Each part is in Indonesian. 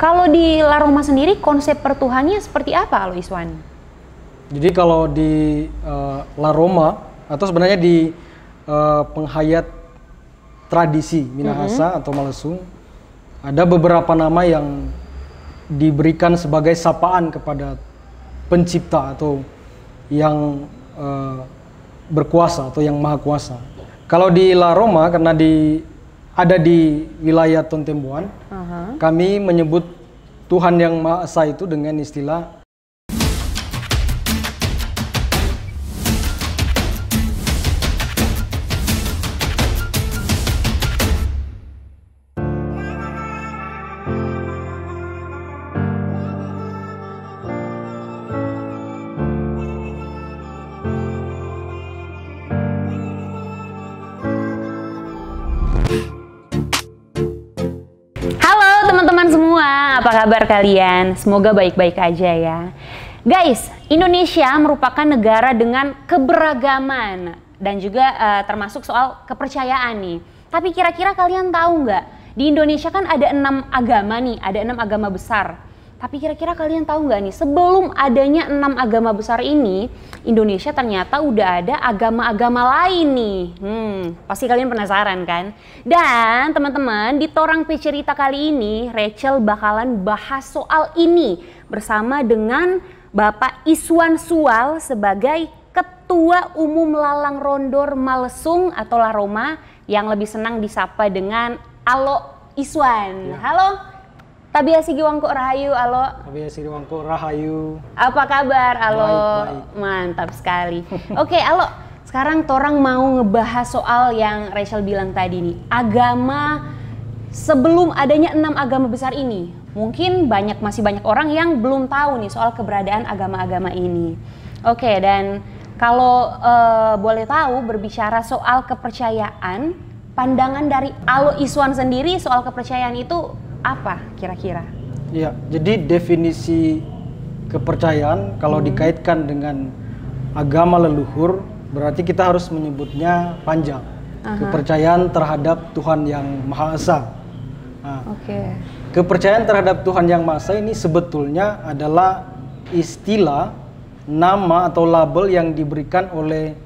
Kalau di La Roma sendiri konsep pertuhannya seperti apa, Alo Iswan? Jadi kalau di La Roma atau sebenarnya di penghayat tradisi Minahasa atau Malesung, ada beberapa nama yang diberikan sebagai sapaan kepada pencipta atau yang berkuasa atau yang maha kuasa. Kalau di La Roma, karena ada di wilayah Tontembuan, kami menyebut Tuhan yang Maha Esa itu dengan istilah apa kabar kalian? Semoga baik-baik aja ya. Guys, Indonesia merupakan negara dengan keberagaman dan juga termasuk soal kepercayaan nih. Tapi kira-kira kalian tahu nggak? Di Indonesia kan ada 6 agama nih, ada 6 agama besar. Tapi kira-kira kalian tahu nggak nih, sebelum adanya 6 agama besar ini, Indonesia ternyata udah ada agama-agama lain nih. Pasti kalian penasaran kan? Dan teman-teman, di Torang Pecerita kali ini, Rachel bakalan bahas soal ini bersama dengan Bapak Iswan Sual sebagai Ketua Umum Lalang Rondor Malesung atau La Roma yang lebih senang disapa dengan Alo Iswan. Ya. Halo. Tabiasi Giwangko Rahayu, Alo. Tabiasi Giwangko Rahayu. Apa kabar, Alo? Baik. Mantap sekali. Oke, Alo. Sekarang Torang mau ngebahas soal yang Rachel bilang tadi nih. Agama sebelum adanya 6 agama besar ini. Mungkin masih banyak orang yang belum tahu nih soal keberadaan agama-agama ini. Oke, dan kalau boleh tahu berbicara soal kepercayaan, pandangan dari Alo Iswan sendiri soal kepercayaan itu apa kira-kira? Ya, jadi definisi kepercayaan kalau dikaitkan dengan agama leluhur berarti kita harus menyebutnya panjang. Kepercayaan terhadap Tuhan yang Maha Esa. Nah, kepercayaan terhadap Tuhan yang Maha Esa ini sebetulnya adalah istilah, nama atau label yang diberikan oleh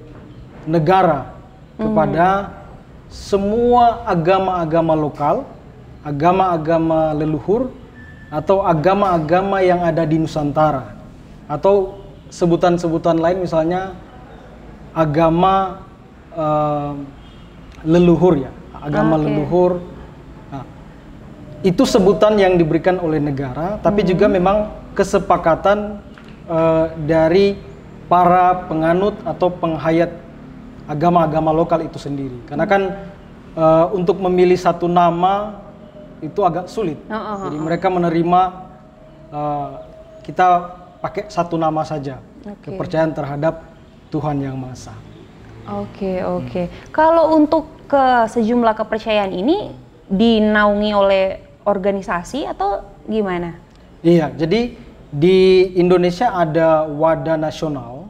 negara kepada semua agama-agama lokal, agama-agama leluhur, atau agama-agama yang ada di Nusantara, atau sebutan-sebutan lain misalnya agama leluhur ya, agama leluhur. Nah, itu sebutan yang diberikan oleh negara, tapi juga memang kesepakatan dari para penganut atau penghayat agama-agama lokal itu sendiri. Karena kan untuk memilih satu nama itu agak sulit. Jadi mereka menerima kita pakai satu nama saja. Kepercayaan terhadap Tuhan yang Maha Esa. Oke. Kalau untuk ke sejumlah kepercayaan ini dinaungi oleh organisasi atau gimana? Iya, jadi di Indonesia ada wadah nasional,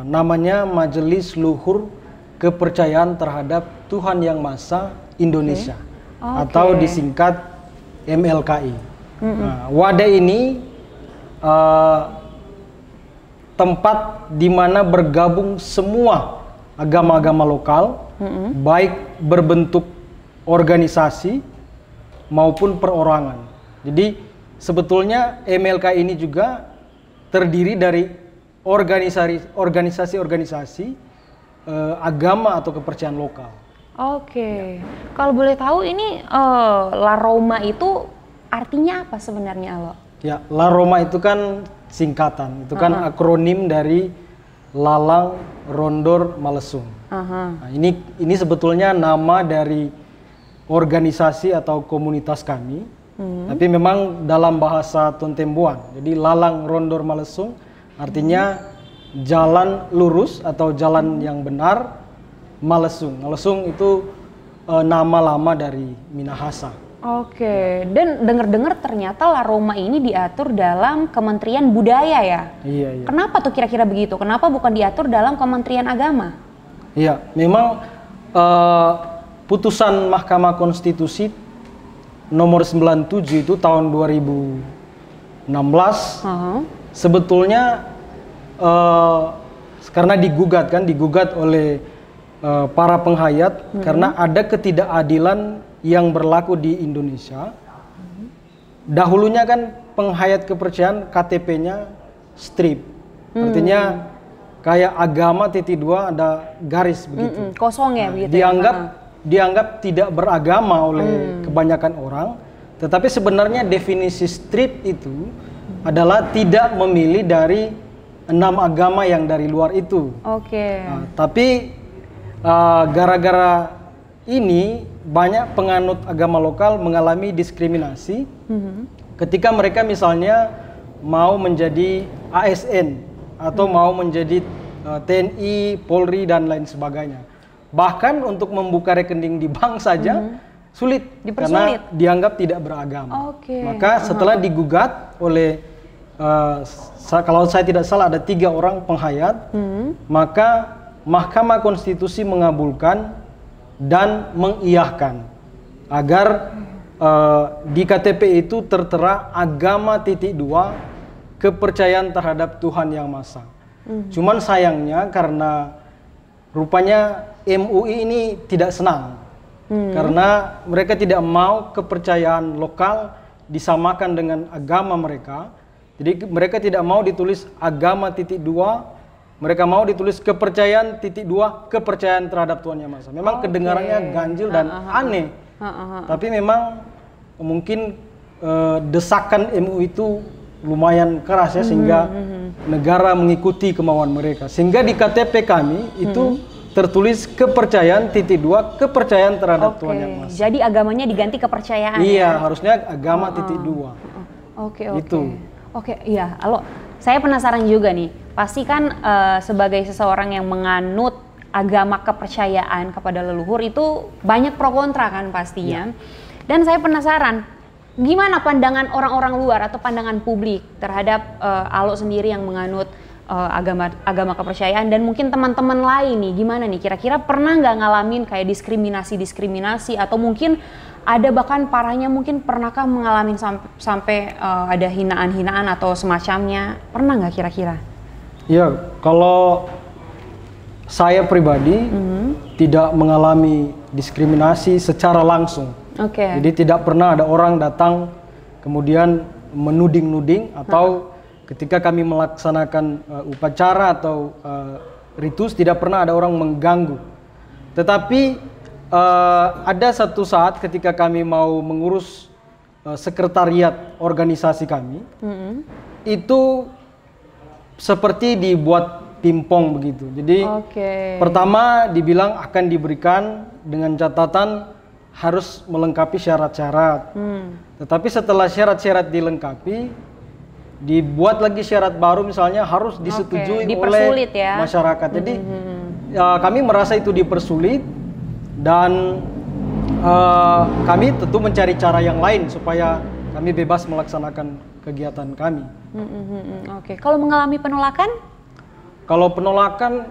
namanya Majelis Luhur Kepercayaan Terhadap Tuhan yang Maha Esa Indonesia. Atau disingkat MLKI. Nah, wadah ini tempat di mana bergabung semua agama-agama lokal, baik berbentuk organisasi maupun perorangan. Jadi sebetulnya MLKI ini juga terdiri dari organisasi-organisasi agama atau kepercayaan lokal. Kalau boleh tahu ini La Roma itu artinya apa sebenarnya, Alo? Ya, La Roma itu kan singkatan, itu kan akronim dari Lalang Rondor Malesung. Nah, ini sebetulnya nama dari organisasi atau komunitas kami, tapi memang dalam bahasa Tontembuan. Jadi Lalang Rondor Malesung artinya jalan lurus atau jalan yang benar. Malesung itu nama lama dari Minahasa. Dan dengar-dengar ternyata La Roma ini diatur dalam Kementerian Budaya ya? Iya. Kenapa tuh kira-kira begitu? Kenapa bukan diatur dalam Kementerian Agama? Iya, memang putusan Mahkamah Konstitusi nomor 97 itu tahun 2016 sebetulnya karena digugat oleh para penghayat karena ada ketidakadilan yang berlaku di Indonesia. Dahulunya kan penghayat kepercayaan KTP-nya strip, artinya kayak agama .2 ada garis begitu. Kosong ya begitu. Dianggap tidak beragama oleh kebanyakan orang, tetapi sebenarnya definisi strip itu adalah tidak memilih dari 6 agama yang dari luar itu. Nah, tapi gara-gara ini banyak penganut agama lokal mengalami diskriminasi ketika mereka misalnya mau menjadi ASN atau mau menjadi TNI, Polri dan lain sebagainya. Bahkan untuk membuka rekening di bank saja sulit karena dianggap tidak beragama. Maka setelah digugat oleh kalau saya tidak salah ada 3 orang penghayat, maka Mahkamah Konstitusi mengabulkan dan mengiyahkan agar di KTP itu tertera agama .2 kepercayaan terhadap Tuhan Yang Maha Esa. Cuman sayangnya karena rupanya MUI ini tidak senang karena mereka tidak mau kepercayaan lokal disamakan dengan agama mereka. Jadi mereka tidak mau ditulis agama .2, mereka mau ditulis kepercayaan .2 kepercayaan terhadap Tuhan Yang Maha Esa. Memang kedengarannya ganjil dan aneh. Tapi memang mungkin desakan MUI itu lumayan keras ya, sehingga negara mengikuti kemauan mereka. Sehingga di KTP kami itu tertulis kepercayaan .2 kepercayaan terhadap Tuhan Yang Maha Esa. Jadi agamanya diganti kepercayaan. Iya, harusnya agama .2. Iya. Saya penasaran juga nih. Pasti kan sebagai seseorang yang menganut agama kepercayaan kepada leluhur itu banyak pro kontra kan pastinya. Dan saya penasaran, gimana pandangan orang-orang luar atau pandangan publik terhadap Alo sendiri yang menganut agama kepercayaan, dan mungkin teman-teman lain nih, gimana nih kira-kira pernah nggak ngalamin kayak diskriminasi atau mungkin ada bahkan parahnya, mungkin pernahkah mengalami sampai ada hinaan-hinaan atau semacamnya, pernah nggak kira-kira? Ya, kalau saya pribadi tidak mengalami diskriminasi secara langsung. Jadi tidak pernah ada orang datang kemudian menuding-nuding atau ketika kami melaksanakan upacara atau ritus tidak pernah ada orang mengganggu. Tetapi ada satu saat ketika kami mau mengurus sekretariat organisasi kami, itu seperti dibuat pingpong begitu. Jadi pertama dibilang akan diberikan dengan catatan harus melengkapi syarat-syarat. Tetapi setelah syarat-syarat dilengkapi, dibuat lagi syarat baru, misalnya harus disetujui oleh masyarakat. Jadi kami merasa itu dipersulit, dan kami tentu mencari cara yang lain supaya kami bebas melaksanakan kegiatan kami. Kalau mengalami penolakan? Kalau penolakan,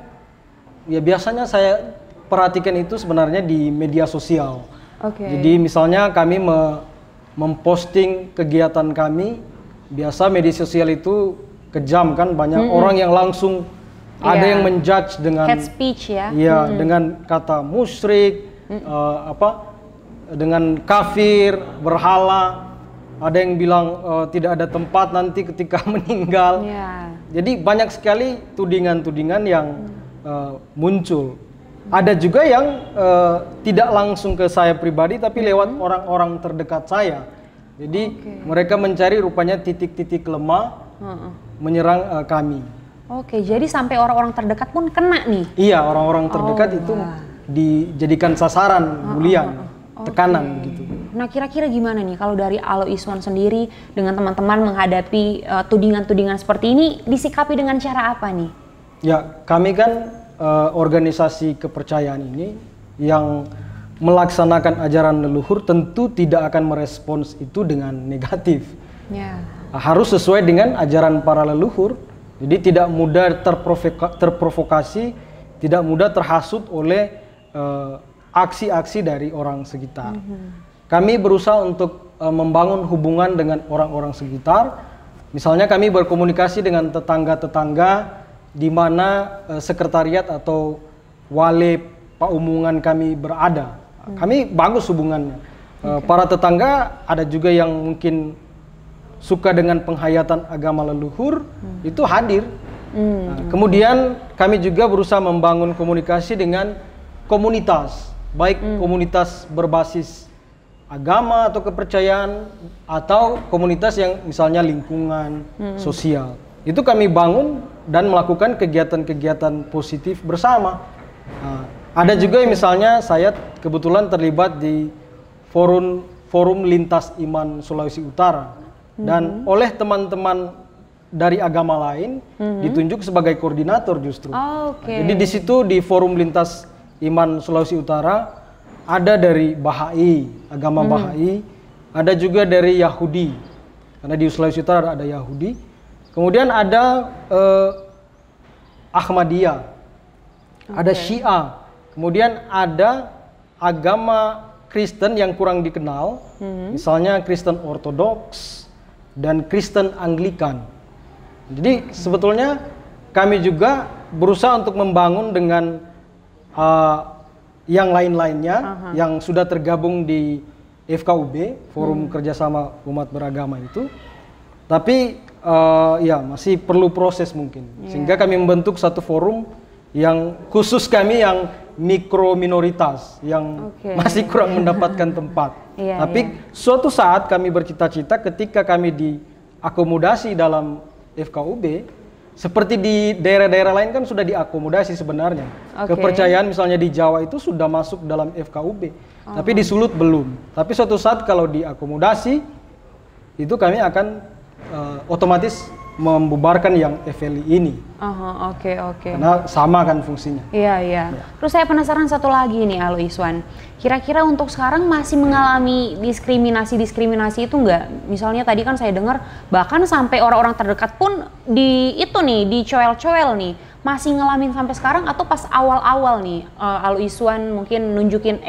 ya biasanya saya perhatikan itu sebenarnya di media sosial. Jadi misalnya kami memposting kegiatan kami, biasa media sosial itu kejam kan, banyak orang yang langsung ada yang menjudge dengan hate speech ya. Iya, dengan kata musyrik, dengan kafir, berhala. Ada yang bilang tidak ada tempat nanti ketika meninggal. Jadi banyak sekali tudingan-tudingan yang muncul. Ada juga yang tidak langsung ke saya pribadi, tapi lewat orang-orang terdekat saya. Jadi mereka mencari rupanya titik-titik lemah menyerang kami. Jadi sampai orang-orang terdekat pun kena nih? Iya, orang-orang terdekat itu dijadikan sasaran bulian, tekanan gitu. Nah, kira-kira gimana nih kalau dari Alo Iswan sendiri dengan teman-teman menghadapi tudingan-tudingan seperti ini, disikapi dengan cara apa nih? Ya, kami kan organisasi kepercayaan ini yang melaksanakan ajaran leluhur tentu tidak akan merespons itu dengan negatif. Harus sesuai dengan ajaran para leluhur. Jadi tidak mudah terprovokasi, tidak mudah terhasut oleh aksi-aksi dari orang sekitar. Kami berusaha untuk membangun hubungan dengan orang-orang sekitar. Misalnya kami berkomunikasi dengan tetangga-tetangga di mana sekretariat atau wale paumungan kami berada. Kami bagus hubungannya. Para tetangga ada juga yang mungkin suka dengan penghayatan agama leluhur, itu hadir. Kemudian kami juga berusaha membangun komunikasi dengan komunitas, baik komunitas berbasis agama atau kepercayaan, atau komunitas yang misalnya lingkungan sosial. Itu kami bangun dan melakukan kegiatan-kegiatan positif bersama. Ada juga yang misalnya saya kebetulan terlibat di forum lintas iman Sulawesi Utara, dan oleh teman-teman dari agama lain ditunjuk sebagai koordinator justru. Jadi di situ di forum lintas iman Sulawesi Utara ada dari Bahai, agama Bahai, ada juga dari Yahudi, karena di Sulawesi Utara ada Yahudi. Kemudian ada Ahmadiyah, ada Syiah, kemudian ada agama Kristen yang kurang dikenal, misalnya Kristen Ortodoks dan Kristen Anglikan. Jadi sebetulnya kami juga berusaha untuk membangun dengan yang lain-lainnya yang sudah tergabung di FKUB, Forum Kerjasama Umat Beragama itu. Tapi ya masih perlu proses mungkin, sehingga kami membentuk satu forum yang khusus kami yang mikro minoritas yang masih kurang mendapatkan tempat. Tapi suatu saat kami bercita-cita ketika kami diakomodasi dalam FKUB, seperti di daerah-daerah lain kan sudah diakomodasi sebenarnya. Kepercayaan misalnya di Jawa itu sudah masuk dalam FKUB, tapi di Sulut belum. Tapi suatu saat kalau diakomodasi, itu kami akan otomatis membubarkan yang FLI ini. Karena sama kan fungsinya. Iya. Terus saya penasaran satu lagi nih, Alo Iswan. Kira-kira untuk sekarang masih mengalami diskriminasi itu enggak? Misalnya tadi kan saya dengar bahkan sampai orang-orang terdekat pun dicoel-coel nih. Masih ngalamin sampai sekarang atau pas awal-awal nih Alo Iswan mungkin nunjukin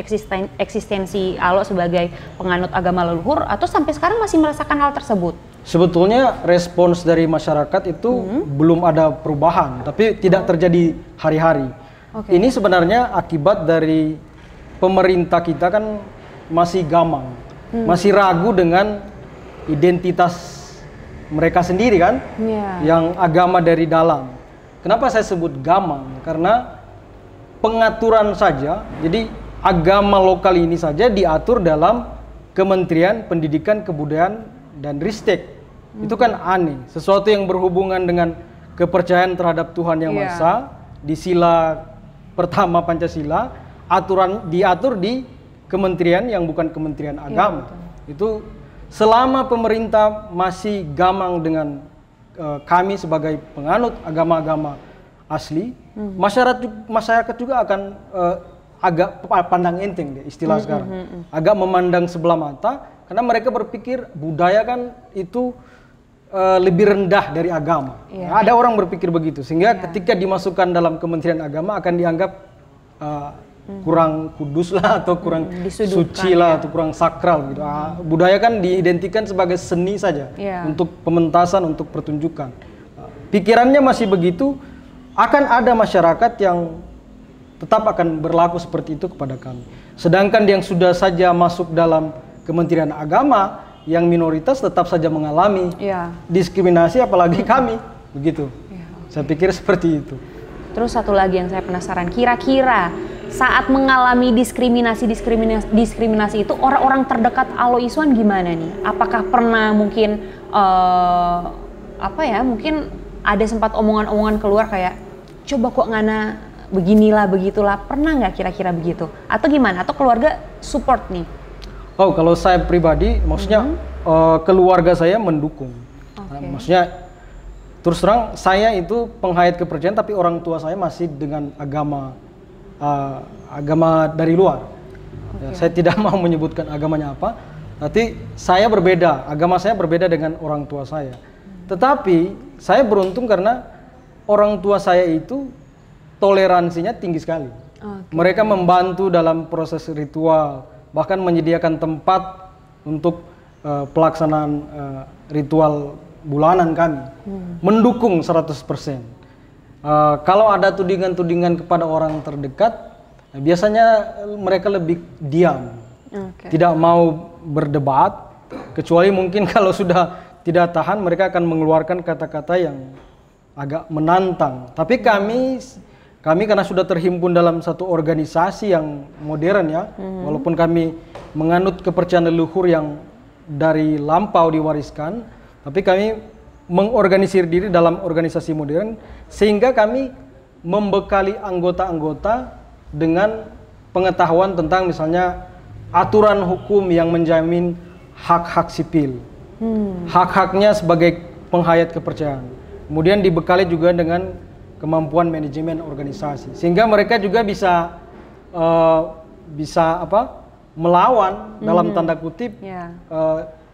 eksistensi Alo sebagai penganut agama leluhur, atau sampai sekarang masih merasakan hal tersebut? Sebetulnya respons dari masyarakat itu belum ada perubahan, tapi tidak terjadi hari-hari. Ini sebenarnya akibat dari pemerintah kita kan masih gamang, masih ragu dengan identitas mereka sendiri kan, yang agama dari dalam. Kenapa saya sebut gamang? Karena pengaturan saja, jadi agama lokal ini saja diatur dalam Kementerian Pendidikan, Kebudayaan, dan Ristek. Itu kan aneh, sesuatu yang berhubungan dengan kepercayaan terhadap Tuhan Yang Maha Esa, di sila pertama Pancasila, aturan diatur di kementerian yang bukan Kementerian Agama. Itu selama pemerintah masih gamang dengan kami sebagai penganut agama-agama asli, masyarakat juga akan agak pandang enteng deh istilah sekarang, agak memandang sebelah mata, karena mereka berpikir budaya kan itu lebih rendah dari agama. Ada orang berpikir begitu, sehingga ketika dimasukkan dalam Kementerian Agama akan dianggap kurang kudus lah, atau kurang suci lah, atau kurang sakral gitu. Budaya kan diidentikan sebagai seni saja, untuk pementasan, untuk pertunjukan. Pikirannya masih begitu, akan ada masyarakat yang tetap akan berlaku seperti itu kepada kami. Sedangkan yang sudah saja masuk dalam Kementerian Agama, yang minoritas tetap saja mengalami diskriminasi, apalagi kami, begitu. Saya pikir seperti itu. Terus satu lagi yang saya penasaran, kira-kira saat mengalami diskriminasi itu orang-orang terdekat Alo Iswan gimana nih? Apakah pernah mungkin mungkin ada sempat omongan-omongan keluar kayak coba kok ngana beginilah begitulah, pernah nggak kira-kira begitu? Atau gimana? Atau keluarga support nih? Oh, kalau saya pribadi, maksudnya keluarga saya mendukung. Maksudnya terus terang saya itu penghayat kepercayaan, tapi orang tua saya masih dengan agama dari luar. Saya tidak mau menyebutkan agamanya apa, tapi saya berbeda, agama saya berbeda dengan orang tua saya. Tetapi saya beruntung karena orang tua saya itu toleransinya tinggi sekali. Mereka membantu dalam proses ritual, bahkan menyediakan tempat untuk pelaksanaan ritual bulanan kami. Mendukung 100%. Kalau ada tudingan-tudingan kepada orang terdekat, biasanya mereka lebih diam. Tidak mau berdebat, kecuali mungkin kalau sudah tidak tahan, mereka akan mengeluarkan kata-kata yang agak menantang. Tapi kami karena sudah terhimpun dalam satu organisasi yang modern ya, walaupun kami menganut kepercayaan leluhur yang dari lampau diwariskan, tapi kami mengorganisir diri dalam organisasi modern, sehingga kami membekali anggota-anggota dengan pengetahuan tentang misalnya aturan hukum yang menjamin hak-hak sipil, hak-haknya sebagai penghayat kepercayaan. Kemudian dibekali juga dengan kemampuan manajemen organisasi, sehingga mereka juga bisa melawan dalam tanda kutip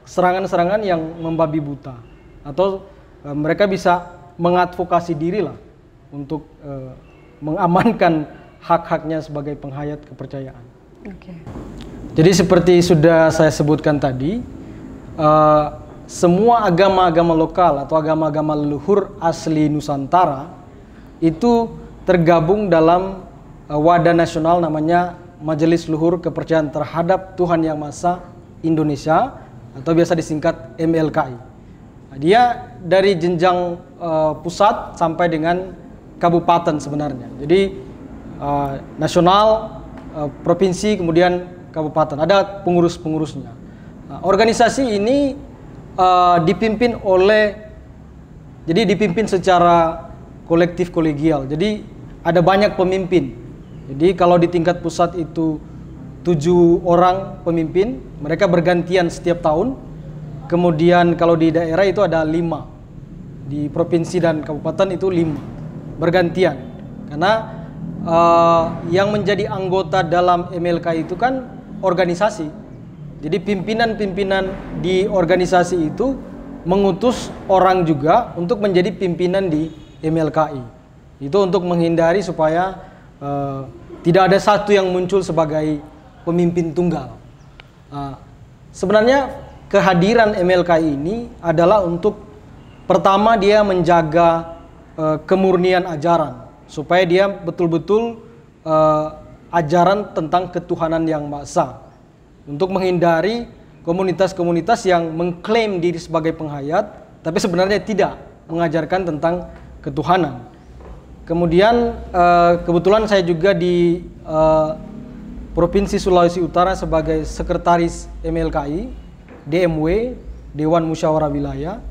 serangan-serangan yang membabi buta, atau mereka bisa mengadvokasi diri lah untuk mengamankan hak-haknya sebagai penghayat kepercayaan. Jadi seperti sudah saya sebutkan tadi, semua agama-agama lokal atau agama-agama leluhur asli Nusantara itu tergabung dalam wadah nasional namanya Majelis Luhur Kepercayaan Terhadap Tuhan Yang Maha Esa Indonesia, atau biasa disingkat MLKI. Dia dari jenjang pusat sampai dengan kabupaten sebenarnya. Jadi nasional, provinsi, kemudian kabupaten. Ada pengurus-pengurusnya. Organisasi ini dipimpin secara kolektif kolegial. Jadi ada banyak pemimpin. Jadi kalau di tingkat pusat itu 7 orang pemimpin, mereka bergantian setiap tahun. Kemudian kalau di daerah itu ada 5, di provinsi dan kabupaten itu 5, bergantian. Karena yang menjadi anggota dalam MLK itu kan organisasi. Jadi pimpinan-pimpinan di organisasi itu mengutus orang juga untuk menjadi pimpinan di MLKI. Itu untuk menghindari supaya tidak ada satu yang muncul sebagai pemimpin tunggal. Sebenarnya kehadiran MLKI ini adalah untuk pertama dia menjaga kemurnian ajaran, supaya dia betul-betul ajaran tentang ketuhanan yang Maha Esa, untuk menghindari komunitas-komunitas yang mengklaim diri sebagai penghayat tapi sebenarnya tidak mengajarkan tentang ketuhanan. Kemudian kebetulan saya juga di Provinsi Sulawesi Utara sebagai Sekretaris MLKI, DMW, Dewan Musyawarah Wilayah.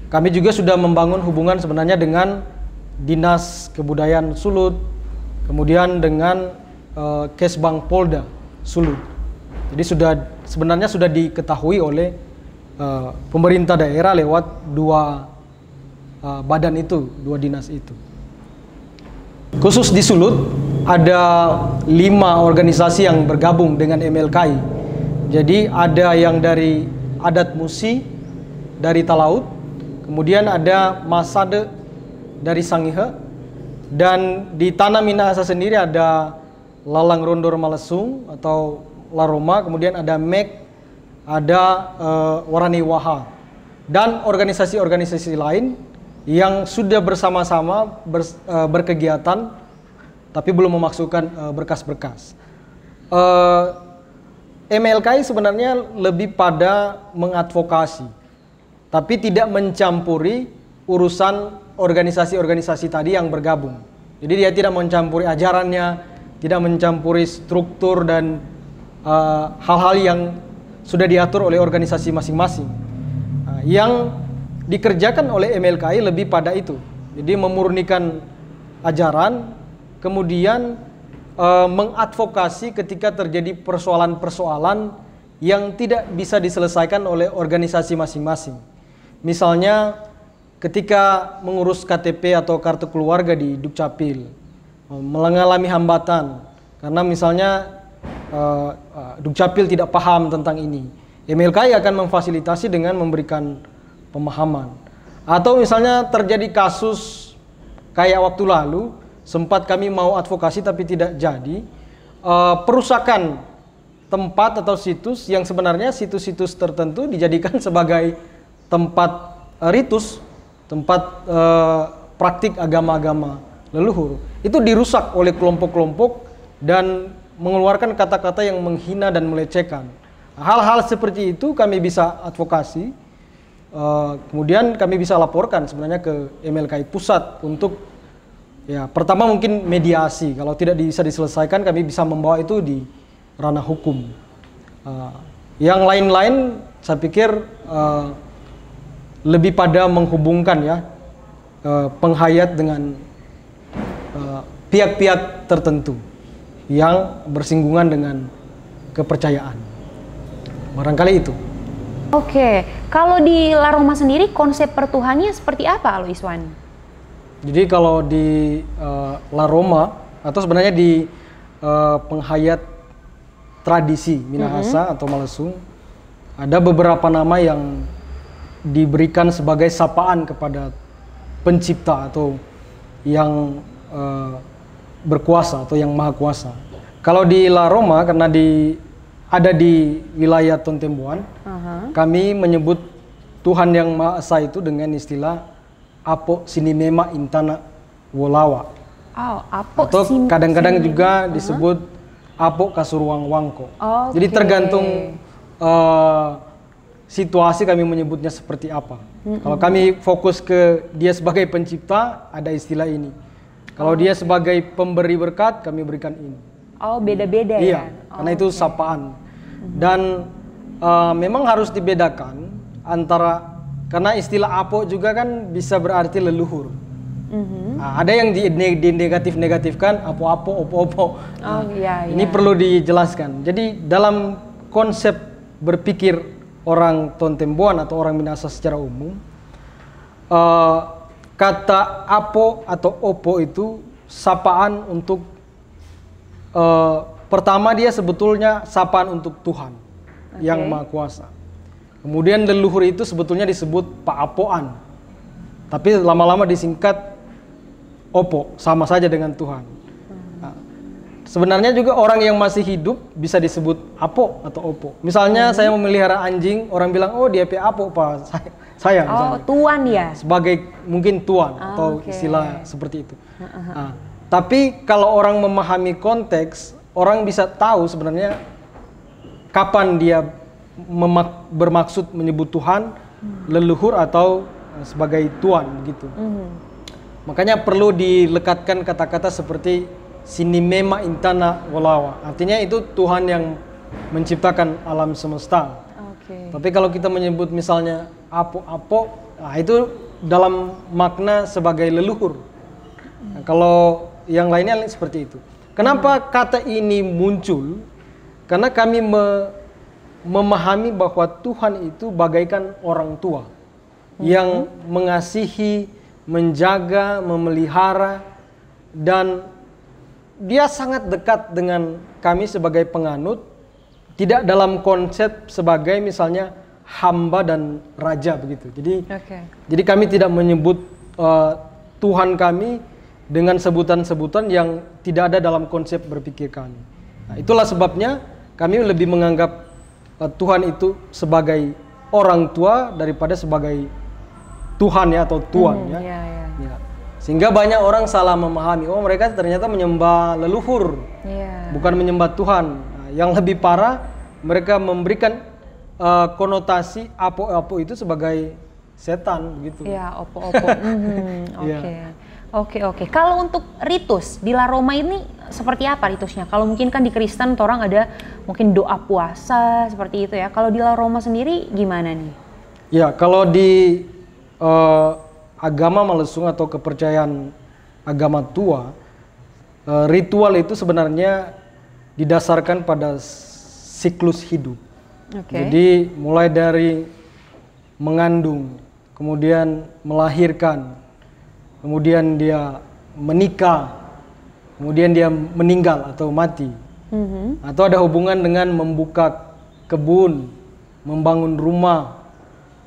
Kami juga sudah membangun hubungan sebenarnya dengan Dinas Kebudayaan Sulut, kemudian dengan Kesbang Polda Sulut. Jadi sebenarnya sudah diketahui oleh pemerintah daerah lewat 2 badan itu, 2 dinas itu. Khusus di Sulut ada 5 organisasi yang bergabung dengan MLKI. Jadi ada yang dari adat Musi dari Talaut, kemudian ada Masade dari Sangihe, dan di Tanah Minahasa sendiri ada Lalang Rondor Malesung atau Laroma, kemudian ada Mek, ada Warani Waha, dan organisasi-organisasi lain yang sudah bersama-sama berkegiatan tapi belum memasukkan berkas-berkas. MLKI sebenarnya lebih pada mengadvokasi, tapi tidak mencampuri urusan organisasi-organisasi tadi yang bergabung. Jadi dia tidak mencampuri ajarannya, tidak mencampuri struktur dan hal-hal yang sudah diatur oleh organisasi masing-masing. Yang dikerjakan oleh MLKI lebih pada itu. Jadi memurnikan ajaran, kemudian mengadvokasi ketika terjadi persoalan-persoalan yang tidak bisa diselesaikan oleh organisasi masing-masing. Misalnya ketika mengurus KTP atau kartu keluarga di Dukcapil, mengalami hambatan karena misalnya Dukcapil tidak paham tentang ini, MLKI akan memfasilitasi dengan memberikan pemahaman. Atau misalnya terjadi kasus kayak waktu lalu, sempat kami mau advokasi tapi tidak jadi, perusakan tempat atau situs yang sebenarnya situs-situs tertentu dijadikan sebagai tempat ritus, tempat praktik agama-agama leluhur. Itu dirusak oleh kelompok-kelompok dan mengeluarkan kata-kata yang menghina dan melecehkan. Hal-hal seperti itu kami bisa advokasi, kemudian kami bisa laporkan sebenarnya ke MLKI Pusat untuk ya pertama mungkin mediasi. Kalau tidak bisa diselesaikan, kami bisa membawa itu di ranah hukum. Yang lain-lain saya pikir lebih pada menghubungkan ya penghayat dengan pihak-pihak tertentu yang bersinggungan dengan kepercayaan. Barangkali itu. Oke, kalau di La Roma sendiri konsep pertuhannya seperti apa, Aloy Iswan? Jadi kalau di La Roma atau sebenarnya di penghayat tradisi Minahasa atau Malesung, ada beberapa nama yang diberikan sebagai sapaan kepada pencipta atau yang berkuasa atau yang maha kuasa. Kalau di La Roma karena ada di wilayah Tontembuan, kami menyebut Tuhan yang Maha Esa itu dengan istilah Apo Sinimema Intana Wolawa. Atau kadang-kadang juga disebut Apo Kasuruang Wangko. Jadi tergantung situasi kami menyebutnya seperti apa. Kalau kami fokus ke dia sebagai pencipta, ada istilah ini. Kalau dia sebagai pemberi berkat, kami berikan ini. Oh, beda-beda ya? Iya, karena itu sapaan. Dan memang harus dibedakan antara, karena istilah Apo juga kan bisa berarti leluhur. Ada yang di negatif-negatifkan, Apo-apo, opo-opo. Ini perlu dijelaskan. Jadi dalam konsep berpikir orang Tontembuan atau orang Minahasa secara umum, kata Apo atau Opo itu sapaan untuk pertama dia sebetulnya sapaan untuk Tuhan yang Maha Kuasa. Kemudian leluhur itu sebetulnya disebut Pak Apoan, tapi lama-lama disingkat Opo, sama saja dengan Tuhan. Nah, sebenarnya juga orang yang masih hidup bisa disebut Apo atau Opo. Misalnya saya memelihara anjing, orang bilang, oh dia Apo Pak, saya misalnya. Tuan ya? Sebagai mungkin tuan atau istilah seperti itu. Nah, tapi kalau orang memahami konteks, orang bisa tahu sebenarnya kapan dia bermaksud menyebut Tuhan, leluhur atau sebagai tuan gitu. Makanya perlu dilekatkan kata-kata seperti Sinimema Intana Wolawa. Artinya itu Tuhan yang menciptakan alam semesta. Tapi kalau kita menyebut misalnya Apo-apo, nah itu dalam makna sebagai leluhur. Nah, kalau yang lainnya seperti itu. Kenapa kata ini muncul? Karena kami memahami bahwa Tuhan itu bagaikan orang tua yang mengasihi, menjaga, memelihara, dan dia sangat dekat dengan kami sebagai penganut, tidak dalam konsep sebagai misalnya hamba dan raja begitu. Jadi kami tidak menyebut Tuhan kami dengan sebutan-sebutan yang tidak ada dalam konsep berpikir kami. Nah, itulah sebabnya kami lebih menganggap Tuhan itu sebagai orang tua daripada sebagai Tuhan ya atau Tuan ya. Sehingga banyak orang salah memahami, oh mereka ternyata menyembah leluhur, bukan menyembah Tuhan. Nah, yang lebih parah, mereka memberikan konotasi Apo-apo itu sebagai setan begitu. Ya, Opo-opo. Oke. Kalau untuk ritus di La Roma ini seperti apa ritusnya? Kalau mungkin kan di Kristen orang ada mungkin doa puasa seperti itu ya. Kalau di La Roma sendiri gimana nih? Ya, kalau di agama Malesung atau kepercayaan agama tua, ritual itu sebenarnya didasarkan pada siklus hidup. Jadi mulai dari mengandung, kemudian melahirkan, kemudian dia menikah, kemudian dia meninggal atau mati. Atau ada hubungan dengan membuka kebun, membangun rumah,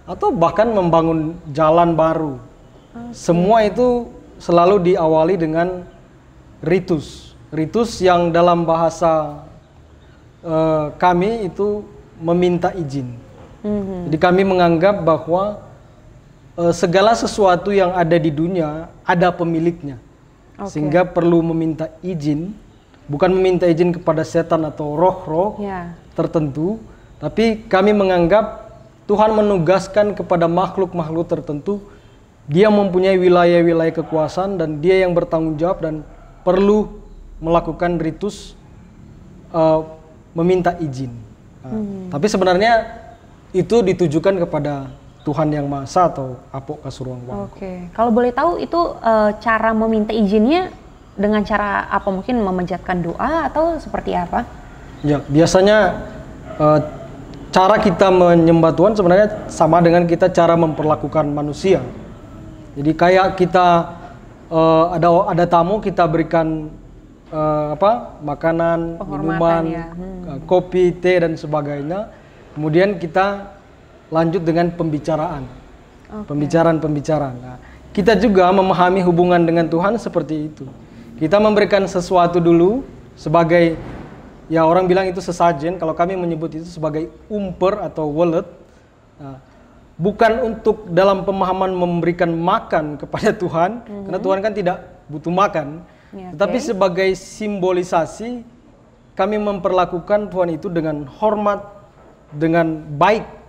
atau bahkan membangun jalan baru. Semua itu selalu diawali dengan ritus. Ritus yang dalam bahasa kami itu meminta izin. Jadi kami menganggap bahwa segala sesuatu yang ada di dunia ada pemiliknya. Sehingga perlu meminta izin, bukan meminta izin kepada setan atau roh-roh tertentu, tapi kami menganggap Tuhan menugaskan kepada makhluk-makhluk tertentu, dia mempunyai wilayah-wilayah kekuasaan dan dia yang bertanggung jawab dan perlu melakukan ritus meminta izin. Tapi sebenarnya itu ditujukan kepada Tuhan Yang Maha Esa atau Apok Kasuruang Wangko. Kalau boleh tahu itu cara meminta izinnya dengan cara apa? Mungkin memanjatkan doa atau seperti apa? Ya, biasanya cara kita menyembah Tuhan sebenarnya sama dengan kita cara memperlakukan manusia. Jadi kayak kita ada tamu, kita berikan makanan, minuman, kopi, teh dan sebagainya. Kemudian kita lanjut dengan pembicaraan. Pembicaraan. Nah, kita juga memahami hubungan dengan Tuhan seperti itu. Kita memberikan sesuatu dulu sebagai, ya orang bilang itu sesajen, kalau kami menyebut itu sebagai umper atau welet. Nah, bukan untuk dalam pemahaman memberikan makan kepada Tuhan, karena Tuhan kan tidak butuh makan. Tetapi sebagai simbolisasi, kami memperlakukan Tuhan itu dengan hormat, dengan baik.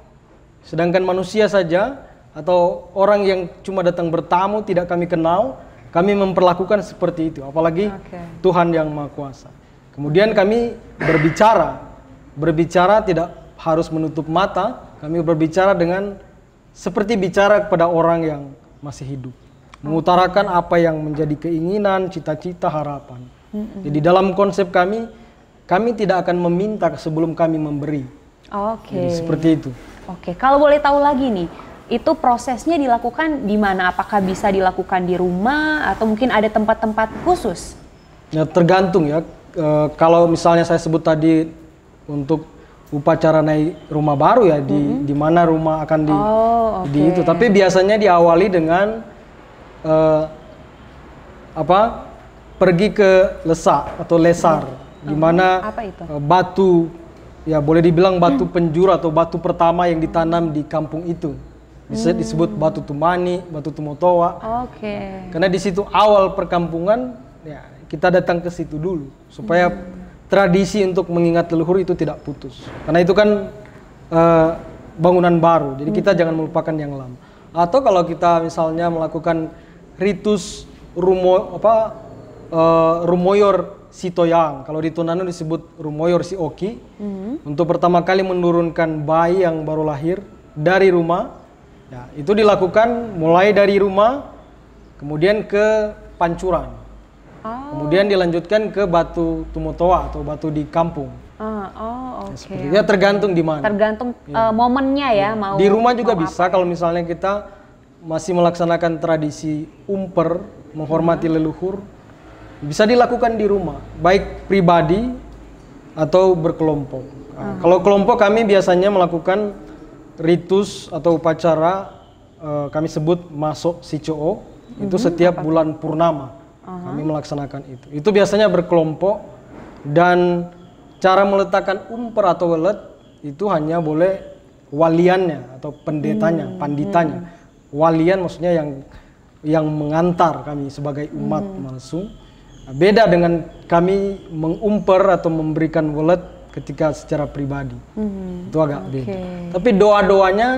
Sedangkan manusia saja atau orang yang cuma datang bertamu tidak kami kenal, kami memperlakukan seperti itu, apalagi Tuhan Yang Maha Kuasa. Kemudian kami berbicara tidak harus menutup mata, kami berbicara dengan seperti bicara kepada orang yang masih hidup, mengutarakan apa yang menjadi keinginan, cita-cita, harapan. Jadi dalam konsep kami tidak akan meminta sebelum kami memberi. Jadi seperti itu. Kalau boleh tahu lagi nih, itu prosesnya dilakukan di mana? Apakah bisa dilakukan di rumah atau mungkin ada tempat-tempat khusus? Ya, tergantung ya. Kalau misalnya saya sebut tadi untuk upacara naik rumah baru ya, di mana rumah akan di itu. Tapi biasanya diawali dengan pergi ke lesak atau lesar, di mana batu, ya boleh dibilang batu penjuru atau batu pertama yang ditanam di kampung itu. Bisa disebut batu Tumani, batu Tumotoa. Karena di situ awal perkampungan, ya kita datang ke situ dulu supaya tradisi untuk mengingat leluhur itu tidak putus. Karena itu kan bangunan baru, jadi kita jangan melupakan yang lama. Atau kalau kita misalnya melakukan ritus rumoyor Sitoyang, kalau di Tonano disebut rumoyor Sioki, untuk pertama kali menurunkan bayi yang baru lahir dari rumah. Ya, itu dilakukan mulai dari rumah, kemudian ke pancuran, kemudian dilanjutkan ke batu Tumotoa atau batu di kampung. Ya, tergantung di mana. Tergantung momennya ya. Mau di rumah juga bisa kalau misalnya kita masih melaksanakan tradisi umper, menghormati leluhur, bisa dilakukan di rumah, baik pribadi atau berkelompok. Kalau kelompok kami biasanya melakukan ritus atau upacara kami sebut masuk Sicoo, itu setiap bulan purnama kami melaksanakan itu. Itu biasanya berkelompok dan cara meletakkan umper atau welet itu hanya boleh waliannya atau pendetanya, panditanya. Walian maksudnya yang mengantar kami sebagai umat Malsung. Beda dengan kami mengumper atau memberikan welet ketika secara pribadi. Itu agak beda. Tapi doa-doanya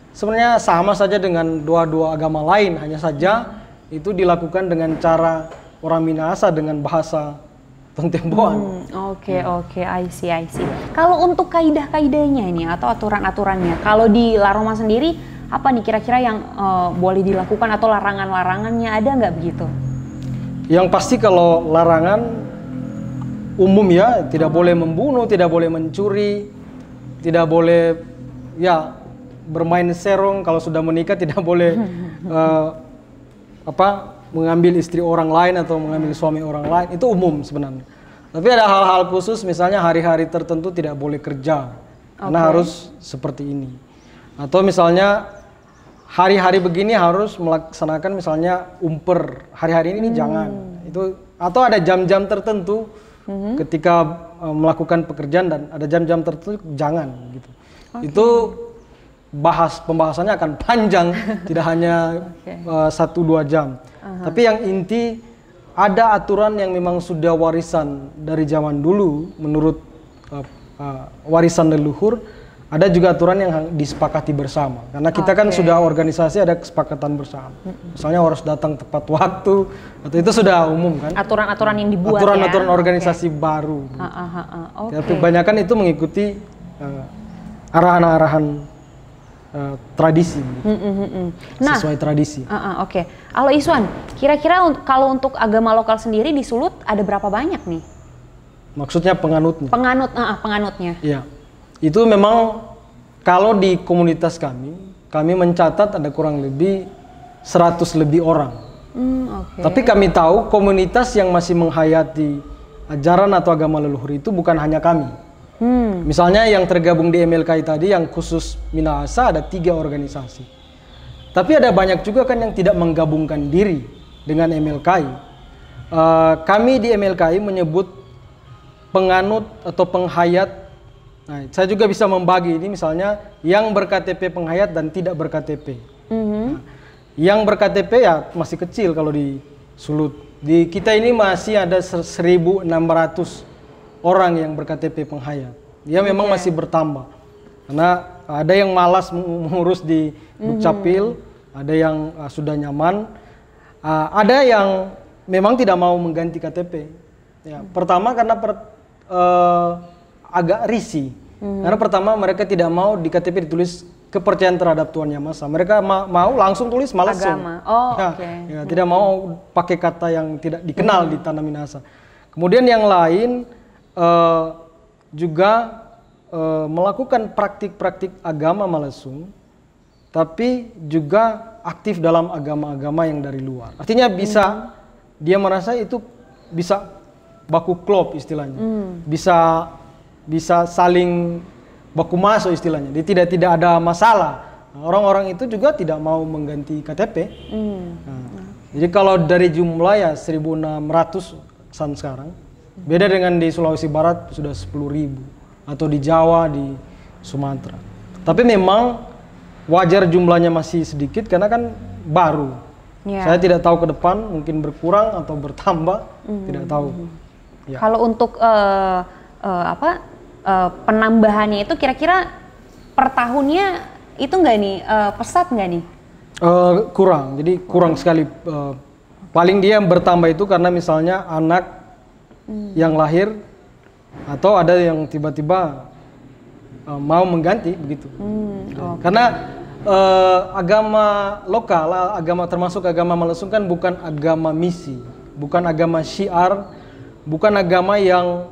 sebenarnya sama saja dengan doa-doa agama lain, hanya saja itu dilakukan dengan cara orang Minahasa dengan bahasa Tontemboan. I see. Kalau untuk kaidah-kaidahnya ini atau aturan-aturannya, kalau di Laroma sendiri apa nih kira-kira yang boleh dilakukan atau larangan-larangannya, ada nggak begitu? Yang pasti kalau larangan umum ya, tidak boleh membunuh, tidak boleh mencuri, tidak boleh ya bermain serong. Kalau sudah menikah tidak boleh mengambil istri orang lain atau mengambil suami orang lain. Itu umum sebenarnya. Tapi ada hal-hal khusus, misalnya hari-hari tertentu tidak boleh kerja karena harus seperti ini. Atau misalnya hari-hari begini harus melaksanakan misalnya umper. Hari-hari ini jangan. Itu atau ada jam-jam tertentu ketika melakukan pekerjaan dan ada jam-jam tertentu jangan gitu. Itu pembahasannya akan panjang, tidak hanya 1-2 jam. Tapi yang inti ada aturan yang memang sudah warisan dari zaman dulu menurut warisan leluhur. Ada juga aturan yang disepakati bersama. Karena kita kan sudah organisasi ada kesepakatan bersama. Misalnya harus datang tepat waktu, atau itu sudah umum kan. Aturan-aturan yang dibuat aturan-aturan organisasi baru. Tapi kebanyakan itu mengikuti arahan-arahan tradisi. Nah, sesuai tradisi. Alo Iswan, kira-kira kalau untuk agama lokal sendiri di Sulut ada berapa banyak nih? Maksudnya penganutnya? Penganutnya. Iya. Itu memang kalau di komunitas kami mencatat ada kurang lebih 100 lebih orang. Tapi kami tahu komunitas yang masih menghayati ajaran atau agama leluhur itu bukan hanya kami. Misalnya yang tergabung di MLKI tadi yang khusus Minahasa ada 3 organisasi. Tapi ada banyak juga kan yang tidak menggabungkan diri dengan MLKI. Kami di MLKI menyebut penganut atau penghayat. Nah, saya juga bisa membagi ini misalnya yang berKTP penghayat dan tidak berKTP. Nah, yang berKTP ya masih kecil kalau di Sulut. Di kita ini masih ada 1.600 orang yang berKTP penghayat. Dia memang masih bertambah. Karena ada yang malas mengurus di Dukcapil, ada yang sudah nyaman, ada yang memang tidak mau mengganti KTP. Ya, pertama karena agak risih. Karena pertama mereka tidak mau di KTP ditulis kepercayaan terhadap Tuhan Yang Maha Esa. Mereka mau langsung tulis Malesung. Ya, tidak mau pakai kata yang tidak dikenal di tanah Minahasa. Kemudian yang lain juga melakukan praktik-praktik agama Malesung, tapi juga aktif dalam agama-agama yang dari luar. Artinya bisa dia merasa itu bisa baku klop istilahnya, bisa saling baku masuk istilahnya. Dia tidak ada masalah. Nah, orang-orang itu juga tidak mau mengganti KTP. Jadi kalau dari jumlah ya 1.600-an sekarang, beda dengan di Sulawesi Barat sudah 10.000 atau di Jawa, di Sumatera. Tapi memang wajar jumlahnya masih sedikit karena kan baru. Saya tidak tahu ke depan mungkin berkurang atau bertambah, tidak tahu. Ya. Kalau untuk penambahannya itu kira-kira per tahunnya itu nggak nih pesat nggak nih? Kurang, jadi kurang sekali. Paling dia bertambah itu karena misalnya anak yang lahir atau ada yang tiba-tiba mau mengganti begitu. Karena agama lokal, agama termasuk agama Malesung kan bukan agama misi, bukan agama syiar, bukan agama yang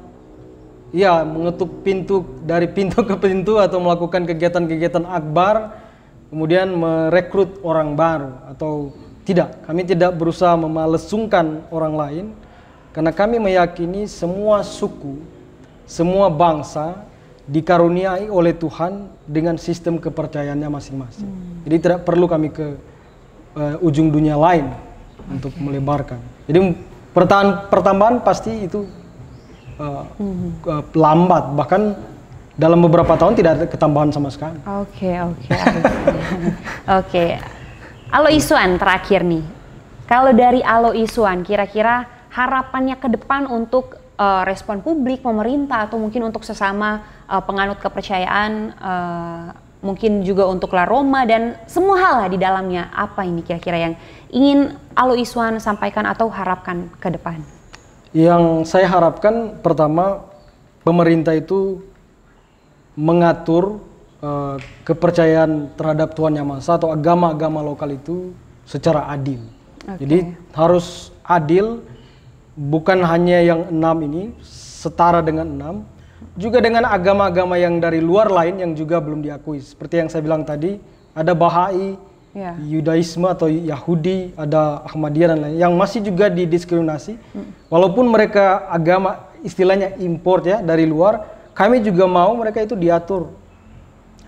ya mengetuk pintu dari pintu ke pintu atau melakukan kegiatan-kegiatan akbar kemudian merekrut orang baru atau tidak. Kami tidak berusaha memalesungkan orang lain karena kami meyakini semua suku, semua bangsa dikaruniai oleh Tuhan dengan sistem kepercayaannya masing-masing. Jadi tidak perlu kami ke ujung dunia lain untuk melebarkan. Jadi pertambahan pasti itu lambat, bahkan dalam beberapa tahun tidak ada ketambahan sama sekali. Oke. Alo Iswan, terakhir nih. Kalau dari Alo Iswan, kira-kira harapannya ke depan untuk respon publik, pemerintah, atau mungkin untuk sesama penganut kepercayaan, mungkin juga untuk La Roma dan semua hal lah di dalamnya, apa ini kira-kira yang ingin Alo Iswan sampaikan atau harapkan ke depan? Yang saya harapkan pertama pemerintah itu mengatur kepercayaan terhadap Tuhan Yang Maha Esa atau agama-agama lokal itu secara adil. Jadi harus adil, bukan hanya yang 6 ini setara dengan 6, juga dengan agama-agama yang dari luar lain yang juga belum diakui. Seperti yang saya bilang tadi, ada Bahai, Yudaisme atau Yahudi, ada Ahmadiyah dan lain yang masih juga didiskriminasi. Walaupun mereka agama istilahnya import ya dari luar, kami juga mau mereka itu diatur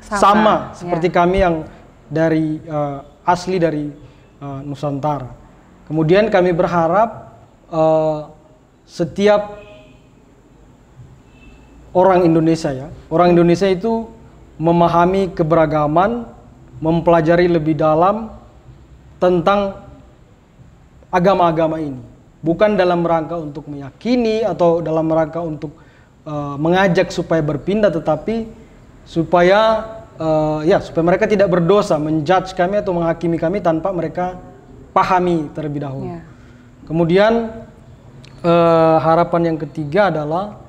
sama seperti kami yang dari asli dari Nusantara. Kemudian kami berharap setiap orang Indonesia ya. Orang Indonesia itu memahami keberagaman, mempelajari lebih dalam tentang agama-agama ini. Bukan dalam rangka untuk meyakini atau dalam rangka untuk mengajak supaya berpindah, tetapi supaya supaya mereka tidak berdosa, menjudge kami atau menghakimi kami tanpa mereka pahami terlebih dahulu. Yeah. Kemudian harapan yang ketiga adalah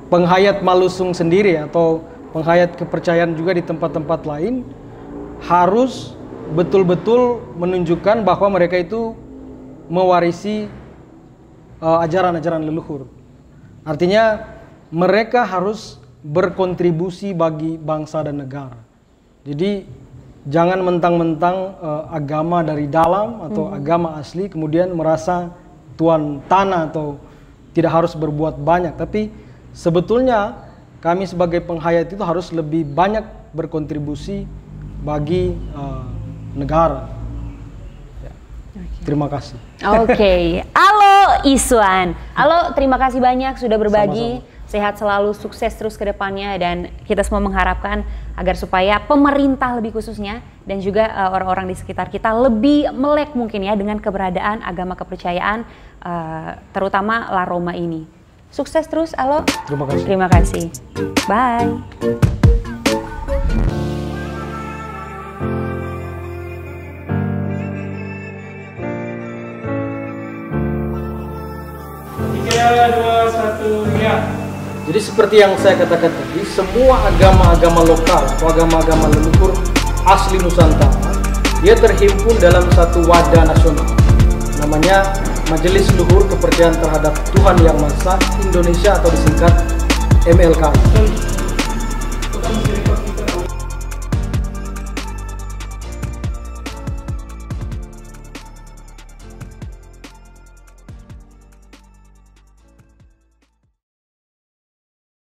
penghayat Malleusung sendiri atau penghayat kepercayaan juga di tempat-tempat lain harus betul-betul menunjukkan bahwa mereka itu mewarisi ajaran-ajaran leluhur. Artinya mereka harus berkontribusi bagi bangsa dan negara. Jadi jangan mentang-mentang agama dari dalam atau agama asli kemudian merasa tuan tanah atau tidak harus berbuat banyak. Tapi sebetulnya kami sebagai penghayat itu harus lebih banyak berkontribusi bagi negara. Ya. Terima kasih. Oke. Halo Iswan. Halo, terima kasih banyak sudah berbagi. Sama-sama. Sehat selalu, sukses terus ke depannya, dan kita semua mengharapkan agar supaya pemerintah lebih khususnya dan juga orang-orang di sekitar kita lebih melek mungkin ya dengan keberadaan agama kepercayaan terutama La Roma ini. Sukses terus, halo. Terima kasih. Terima kasih. Bye. Jadi seperti yang saya katakan tadi, semua agama-agama lokal atau agama-agama leluhur asli Nusantara, dia terhimpun dalam satu wadah nasional. Namanya Majelis Luhur Kepercayaan Terhadap Tuhan Yang Maha Esa Indonesia atau disingkat MLKI.